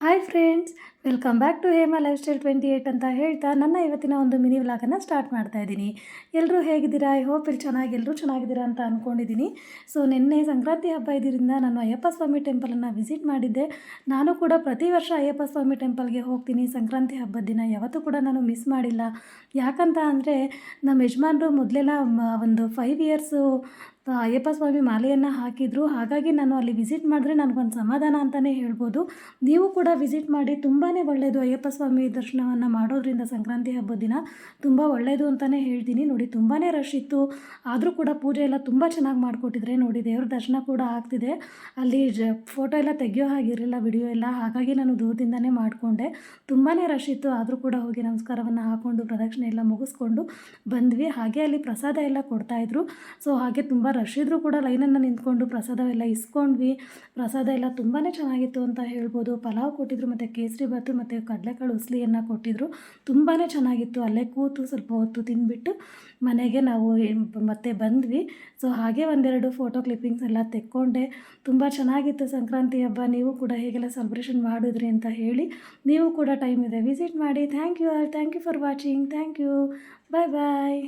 Hi friends, welcome back to Hema life style 28 ಅಂತ ಹೇಳ್ತಾ ನನ್ನ ಇವತ್ತಿನ ಒಂದು ಮಿನಿ ವ್ಲಾಗನ್ನು ಸ್ಟಾರ್ಟ್ ಮಾಡ್ತಾ ಇದ್ದೀನಿ. ಎಲ್ಲರೂ ಹೇಗಿದ್ದೀರಾ? ಐ ಹೋಪ್ ಎಲ್ಲರೂ ಚೆನ್ನಾಗಿದ್ದೀರಾ ಅಂತ ಅಂದ್ಕೊಂಡಿದ್ದೀನಿ. ಸೊ ನಿನ್ನೆ ಸಂಕ್ರಾಂತಿ ಹಬ್ಬ ಇದ್ದರಿಂದ ನಾನು ಅಯ್ಯಪ್ಪ ಸ್ವಾಮಿ ಟೆಂಪಲನ್ನು ವಿಸಿಟ್ ಮಾಡಿದ್ದೆ. ನಾನು ಕೂಡ ಪ್ರತಿ ವರ್ಷ ಅಯ್ಯಪ್ಪ ಸ್ವಾಮಿ ಟೆಂಪಲ್ಗೆ ಹೋಗ್ತೀನಿ. ಸಂಕ್ರಾಂತಿ ಹಬ್ಬದ ದಿನ ಯಾವತ್ತೂ ಕೂಡ ನಾನು ಮಿಸ್ ಮಾಡಿಲ್ಲ. ಯಾಕಂತ ಅಂದರೆ ನಮ್ಮ ಯಜಮಾನರು ಮೊದಲೆಲ್ಲ ಒಂದು 5 ಇಯರ್ಸು ಅಯ್ಯಪ್ಪ ಸ್ವಾಮಿ ಮಾಲೆಯನ್ನು ಹಾಕಿದರು. ಹಾಗಾಗಿ ನಾನು ಅಲ್ಲಿ ವಿಸಿಟ್ ಮಾಡಿದ್ರೆ ನನಗೊಂದು ಸಮಾಧಾನ ಅಂತಲೇ ಹೇಳ್ಬೋದು. ನೀವು ಕೂಡ ವಿಸಿಟ್ ಮಾಡಿ, ತುಂಬಾ ಒಳ್ಳೆಯದು. ಅಯ್ಯಪ್ಪ ಸ್ವಾಮಿ ದರ್ಶನವನ್ನು ಮಾಡೋದ್ರಿಂದ ಸಂಕ್ರಾಂತಿ ಹಬ್ಬದ ದಿನ ತುಂಬ ಒಳ್ಳೆಯದು ಅಂತಲೇ ಹೇಳ್ತೀನಿ. ನೋಡಿ, ತುಂಬಾ ರಶ್ ಇತ್ತು, ಆದರೂ ಕೂಡ ಪೂಜೆ ಎಲ್ಲ ತುಂಬ ಚೆನ್ನಾಗಿ ಮಾಡಿಕೊಟ್ಟಿದ್ರೆ. ನೋಡಿ, ದೇವ್ರ ದರ್ಶನ ಕೂಡ ಆಗ್ತಿದೆ. ಅಲ್ಲಿ ಫೋಟೋ ಎಲ್ಲ ತೆಗಿಯೋ ಹಾಗಿರಲಿಲ್ಲ, ವಿಡಿಯೋ ಎಲ್ಲ. ಹಾಗಾಗಿ ನಾನು ದೂರದಿಂದನೇ ಮಾಡಿಕೊಂಡೆ. ತುಂಬಾ ರಶ್ ಇತ್ತು, ಆದರೂ ಕೂಡ ಹೋಗಿ ನಮಸ್ಕಾರವನ್ನು ಹಾಕ್ಕೊಂಡು ಪ್ರದಕ್ಷಿಣೆ ಎಲ್ಲ ಮುಗಿಸ್ಕೊಂಡು ಬಂದ್ವಿ. ಹಾಗೆ ಅಲ್ಲಿ ಪ್ರಸಾದ ಎಲ್ಲ ಕೊಡ್ತಾಯಿದ್ರು. ಸೊ ಹಾಗೆ ತುಂಬ ರಶ್ ಇದ್ದರೂ ಕೂಡ ಲೈನನ್ನು ನಿಂತ್ಕೊಂಡು ಪ್ರಸಾದವೆಲ್ಲ ಇಸ್ಕೊಂಡ್ವಿ. ಪ್ರಸಾದ ಎಲ್ಲ ತುಂಬಾ ಚೆನ್ನಾಗಿತ್ತು ಅಂತ ಹೇಳ್ಬೋದು. ಪಲಾವ್ ಕೊಟ್ಟಿದ್ರು, ಮತ್ತು ಕೇಸರಿ ಬಾತು ಮತ್ತು ಕಡಲೆಕಾಳು ಉಸ್ಲಿಯನ್ನು ಕೊಟ್ಟಿದ್ದರು. ತುಂಬಾ ಚೆನ್ನಾಗಿತ್ತು. ಅಲ್ಲೇ ಕೂತು ಸ್ವಲ್ಪ ಹೊತ್ತು ತಿಂದುಬಿಟ್ಟು ಮನೆಗೆ ನಾವು ಮತ್ತೆ ಬಂದ್ವಿ. ಸೊ ಹಾಗೆ ಒಂದೆರಡು ಫೋಟೋ ಕ್ಲಿಪ್ಪಿಂಗ್ಸ್ ಎಲ್ಲ ತೆಕ್ಕೊಂಡೆ. ತುಂಬ ಚೆನ್ನಾಗಿತ್ತು ಸಂಕ್ರಾಂತಿ ಹಬ್ಬ. ನೀವು ಕೂಡ ಹೇಗೆಲ್ಲ ಸೆಲೆಬ್ರೇಷನ್ ಮಾಡಿದ್ರಿ ಅಂತ ಹೇಳಿ. ನೀವು ಕೂಡ ಟೈಮ್ ಇದೆ ವಿಸಿಟ್ ಮಾಡಿ. Thank you for watching. Thank you. Bye bye.